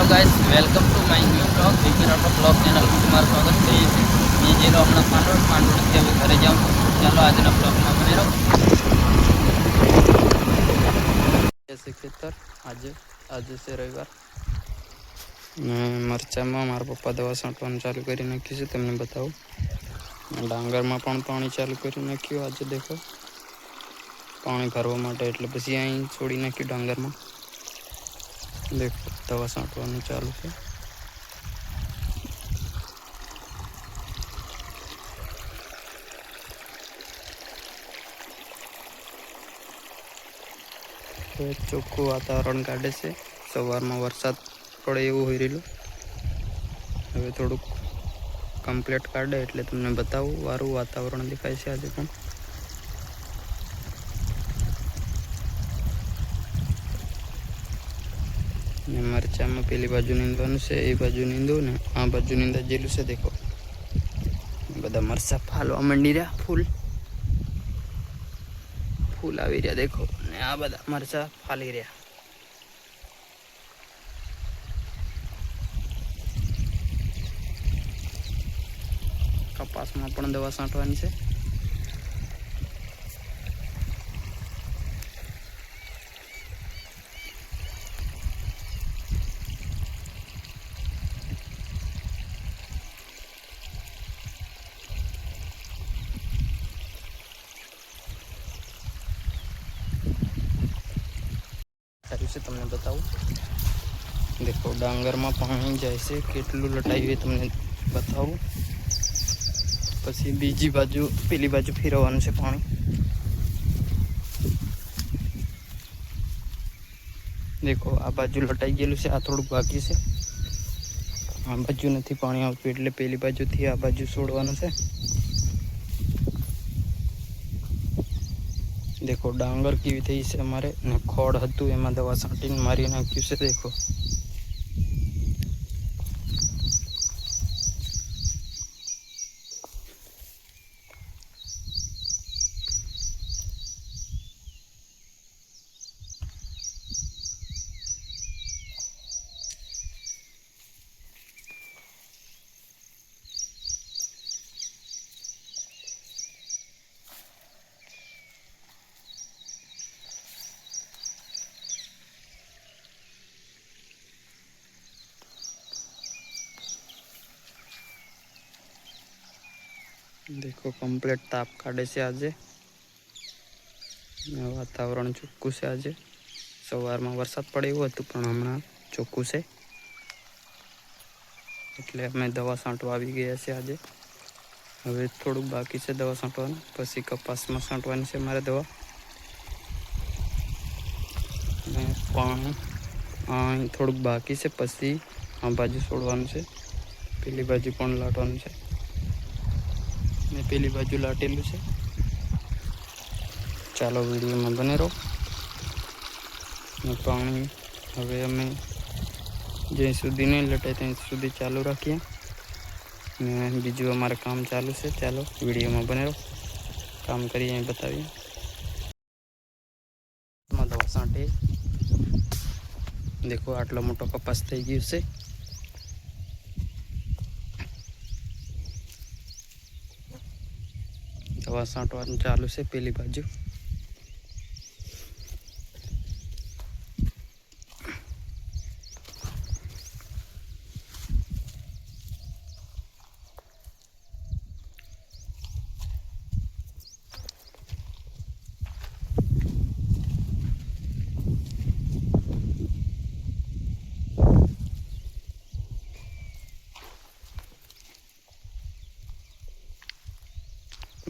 Guys welcome to my new blog Vipin blog channel में तुम्हारा स्वागत है। ये जेलो हमने पांडुड़ से अभी घरे जाऊँ। चलो आज ना ब्लॉग में बने रहो। जैसे खेतर आज से रविवार मरचा में मारा पप्पा दवा छांटवा चालू कर नाखी तमने बताऊँ। डांगर में पानी चालू कर नाख्यु। आज देखो पानी भरवा माटे एटले पछी अहीं छोड़ी नाख्यु डांगर में। देखो दवा छांटवा चालू है। ચોખ્ખું વાતાવરણ કાઢે છે। સવારમાં વરસાદ પડે એવું હોઈ રહેલું। હવે થોડુંક કમ્પ્લીટ કાઢે એટલે તમને બતાવું। વારું વાતાવરણ દેખાય છે આજે પણ। ને મરચામાં પેલી બાજુ નીંદવાનું છે, એ બાજુ નીંદું ને આ બાજુ નીંદા જેલું છે। દેખો બધા મરચા ફાલવા માંડી રહ્યા। फूल આવી રહ્યા देखो ने आ बदा मरचा फाली रहा। कपास में पण दवा छांटवानी छे। तमने बताऊँ देखो डांगर में पानी जाए से केटलू लटाई तमने बताऊँ। पछी बीजी बाजू पेली बाजू फेरवानुं छे पानी। देखो आ बाजू लटाई गेलू से, आ थोड़ुं बाकी से। आ बाजू नहीं पानी आवतुं एटले पेली बाजू थी आ बाजू छोड़वानुं छे। देखो डांगर केवी थई छे अमारे ने खोड़ हतुं एमां दवा छांटीने मारी नाख्युं छे। देखो देखो कम्प्लीट ताप काढ़े से आज वातावरण चोख्खुं से। आज सवार में वरसाद पड़े एवुं हतुं पण हमणां चोख्खुं से एटले अमे दवा छांटवा आवी गया छे। आज हवे थोड़ुं बाकी छे दवा छांटवानुं, पछी कपास में छांटवानी छे मारे दवा। ने पाणी थोड़ुं बाकी छे, पछी आ बाजू छोड़वानुं छे। पेली बाजू पण लाटवानुं छे ने पेली बाजू लाटेलू है। चालो वीडियो में बने रहो। पानी हवे अमे ज्यां सुधी नहीं लटे त्यां सुधी चालू राखीए। बीजू अमारे काम चालू है। चालो वीडियो में बने रहो, काम करिए बताइए। दवा छांटे देखो आटलो मोटो कपास थई गयो छे। दवा छांटवानुं चालू है पेली बाजू।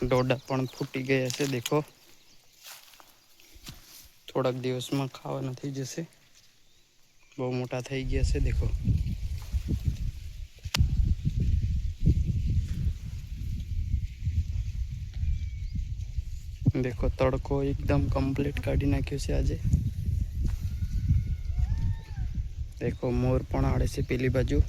डोडा पण फूटी गया से। देखो थोड़ाक दिवस में खावाना थई जशे, बहु मोटा थई गया से। देखो देखो तड़को एकदम कम्प्लीट काढ़ी नाख्यो से आज। देखो मोर पण आड़े से पेली बाजू।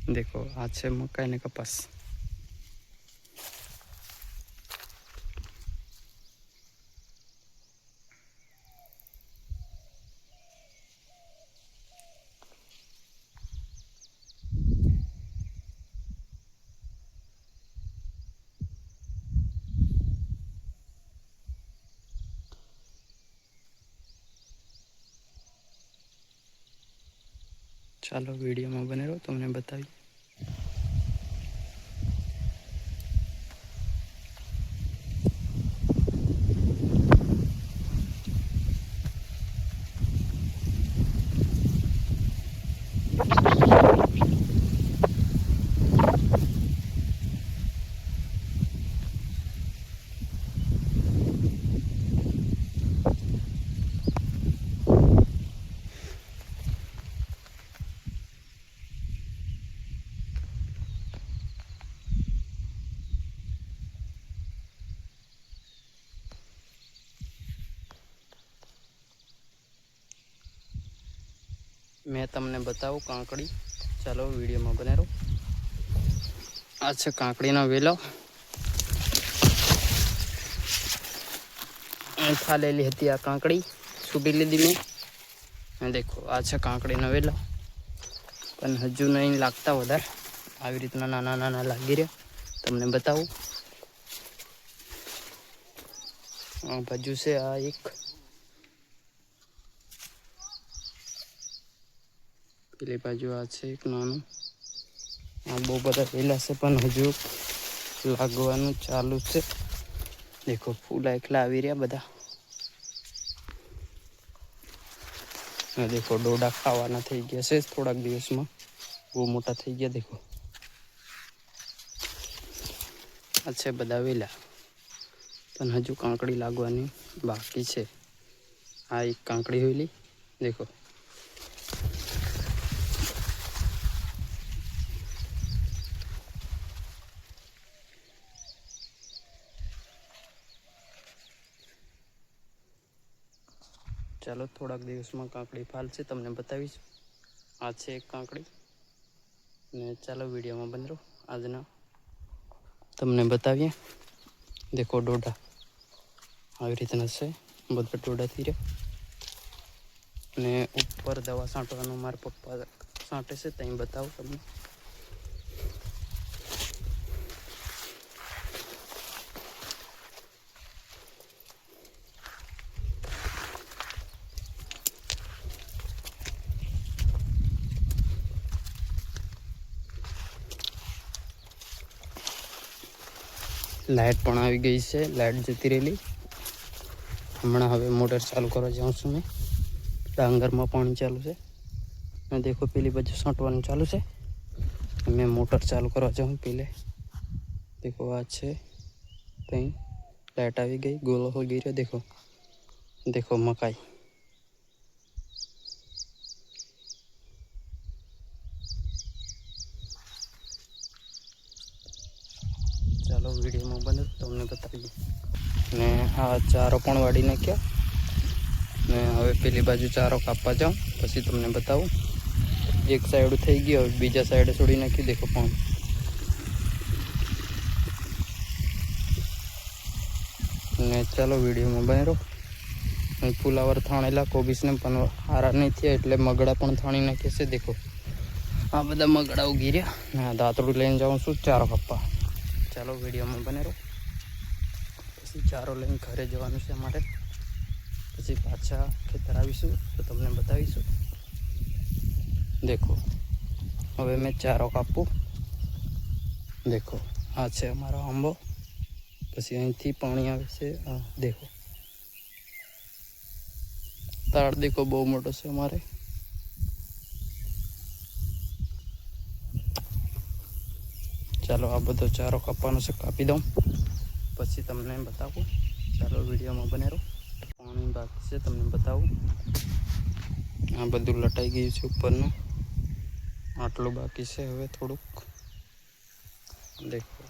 देखो आज से मकाई ने कपास। ચાલો વિડીયોમાં બને રહો, તમને બતાવી. मैं तमने बताऊँ कांकड़ी, चलो वीडियो में बने रहो. आ छे कांकड़ी ना वेलो खा लेली हती आ कांकड़ी छूटी लीधी मैं. देखो आ छे कांकड़ी ना वेलो पण हजू नहीं लागता वधारे આવી રીતના નાના નાના લાગી રહ્યા. તમને બતાવું આ બાજુ છે આ એક પેલી બાજુ આ છે એક નાનું. આ બહુ બધા વેલા છે પણ હજુ લાગવાનું ચાલુ છે. દેખો ફૂલા એકલા આવી રહ્યા બધા. देखो डोडा खावाना થઈ ગયા છે થોડાક દિવસમાં. બહુ મોટા થઈ ગયા. देखो આ છે બધા વેલા પણ હજુ કાંકડી લાગવાની બાકી છે. આ એક કાંકડી હોઈલી. देखो ચાલો થોડાક દિવસમાં કાંકડી ફાલશે તમને બતાવીશ. આ છે એક કાંકડી ને ચાલો વિડીયોમાં બને રહો. આજના તમને બતાવીએ. देखो डोडा આવી રીતના છે બધા ડોડા થઈ રહ્યા. ને ઉપર દવા છાંટવાનું મારા પપ્પા છાંટે છે ત્યાં બતાવું તમને. લાઇટ પણ આવી ગઈ છે. લાઇટ જતી રહેલી. હમણાં હવે મોટર ચાલુ કરવા જાઉં છું મેં. ડાંગરમાં પાણી ચાલુ છે. અને દેખો પેલી બાજુ છાંટવાનું ચાલુ છે. मैं मोटर चालू करवा जाऊँ पहले. देखो आज છે ત્યાં लाइट આવી ગઈ. गोल हो गई रे. देखो देखो मकाई. ચાલો વિડીયોમાં બને તમને બતાવીએ. ને આ ચારો પણ વાળી નાખ્યા. ને હવે પેલી બાજુ ચારો કાપવા જાઉં પછી તમને બતાવું. એક સાઈડ થઈ ગયો હવે બીજા સાઈડે છોડી નાખી. દેખો પણ ને ચાલો વિડીયોમાં બને રહો. ફુલાવર થાણેલા કોબીસને પણ હારા નહીં થયા એટલે મગડા પણ થાણી નાખે છે. દેખો આ બધા મગડા ઉગી રહ્યા. ને આ દાંતડું લઈને જાઉં છું ચારો કાપવા. ચાલો વિડીયોમાં બને રહો. પછી ચારો લઈને ઘરે જવાનું છે અમારે. પછી પાછા ખેતર આવીશું તો તમને બતાવીશું. देखो હવે મેં ચારો કાપું. देखो આ છે અમારો આંબો. પછી અહીંથી પાણી આવે છે. देखो તાળ દેખો બહુ મોટો છે અમારે. ચાલો આ બધો ચારો કાપવાનો છે કાપી દઉં પછી તમને બતાવું. ચાલો વિડીયોમાં બને રહો. પાણી બાકી છે તમને બતાવું. આ બધું લટાઈ ગયું છે ઉપરનું. આટલું બાકી છે હવે થોડુંક. देखो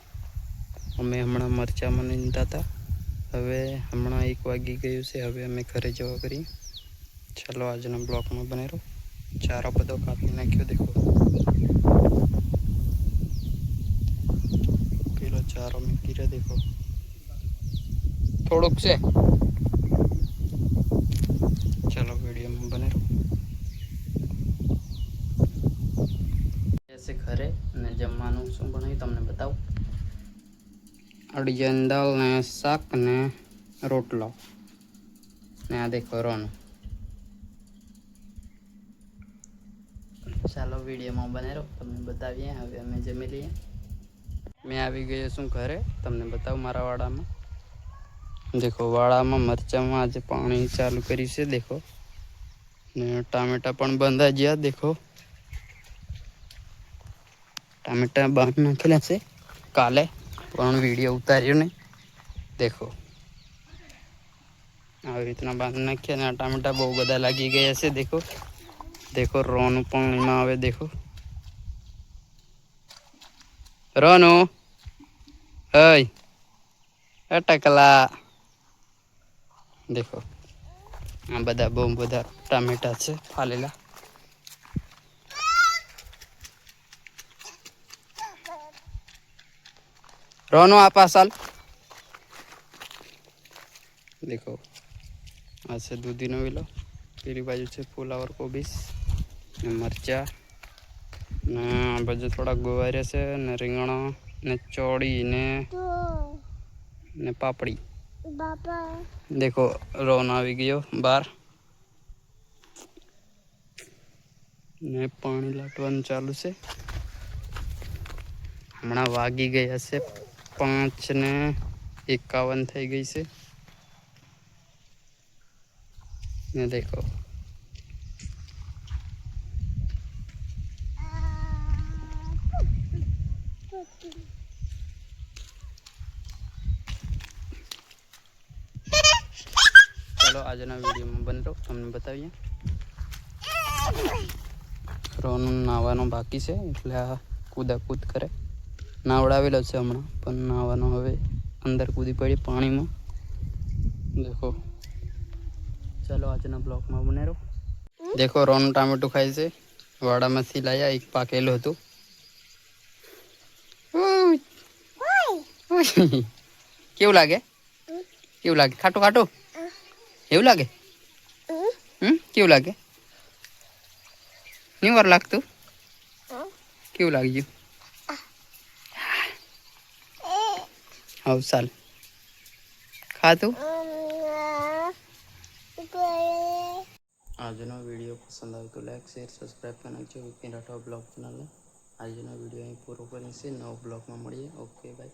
અમે હમણાં મરચામાં નીંદતા હતા. હવે હમણાં 1 વાગી ગયું છે. હવે અમે ઘરે જવા કરીએ. ચાલો આજના બ્લોગમાં બને રહો. ચારો બધો કાપી નાખ્યો. देखो પેલો ચારો મૂકી રહ્યો. देखो થોડુંક છે. ચાલો વિડીયોમાં બને રહો. એસે ઘરે અને જમવાનું શું બનાવ્યું તમને બતાવું. અડીજાની દાળ ને શાક ને રોટલો ને આ દેખો રોનું ચાલો વિડીયોમાં બને રહો, તમને બતાવીએ. હવે અમે જમી લઈએ. મેં આવી ગયો છું ઘરે, તમને બતાવું મારા વાડામાં. દેખો વાડામાં મરચામાં આજે પાણી ચાલુ કરી છે. દેખો ને ટામેટા પણ બંધા ગયા. દેખો ટામેટા બાંધ નાખેલા છે કાલે, પણ વિડીયો ઉતાર્યો નહીં. દેખો આવી રીતના બાંધ નાખ્યા ને ટામેટા બહુ બધા લાગી ગયા છે. દેખો રોનું પણ એમાં આવે. દેખો રોનું ટકલા. દેખો આ બધા બહુ બધા ટામેટા છે ફાલેલા. રોનું આ પાસાલ. દેખો આ છે દૂધીનો વેલો, પેલી બાજુ છે ફુલાવર કોબીસ ને મરચા ને આ બાજુ થોડાક ગોવારિયા છે ને રીંગણા ને ચોળી ને પાપડી. દેખો રોન આવી ગયો બહાર ને પાણી લાટવાનું ચાલુ છે. હમણાં વાગી ગયા છે 5:51 થઈ ગઈ છે. ને દેખો ચાલો આજના વિડીયોમાં બને રહો, તમને બતાવીએ. રોનું નાવાનો બાકી છે એટલે આ કૂદાકૂદ કરે. નાવડાવેલો છે હમણાં, પણ નાવાનો હવે અંદર કૂદી પડી પાણીમાં. દેખો ચાલો આજના બ્લોકમાં બને રહો. દેખો રોનું ટામેટું ખાય છે. વાડામાંથી લાયા, એક પાકેલું હતું. કેવું લાગે? કેવું લાગે? ખાટું ખાટું એવું લાગે? કેવું લાગે? નહીં વાર લાગતું? કેવું લાગ્યું? હવ ચાલ ખાતું. આજનો વિડીયો પસંદ આવે તો લાઈક શેર સબસ્ક્રાઈબ કરી નાખજો વિપિન રાઠોડ બ્લોગ ચેનલને. આજનો વિડીયો અહીં પૂરો કરીએ છીએ. નવો બ્લોગમાં મળીએ. Okay bye.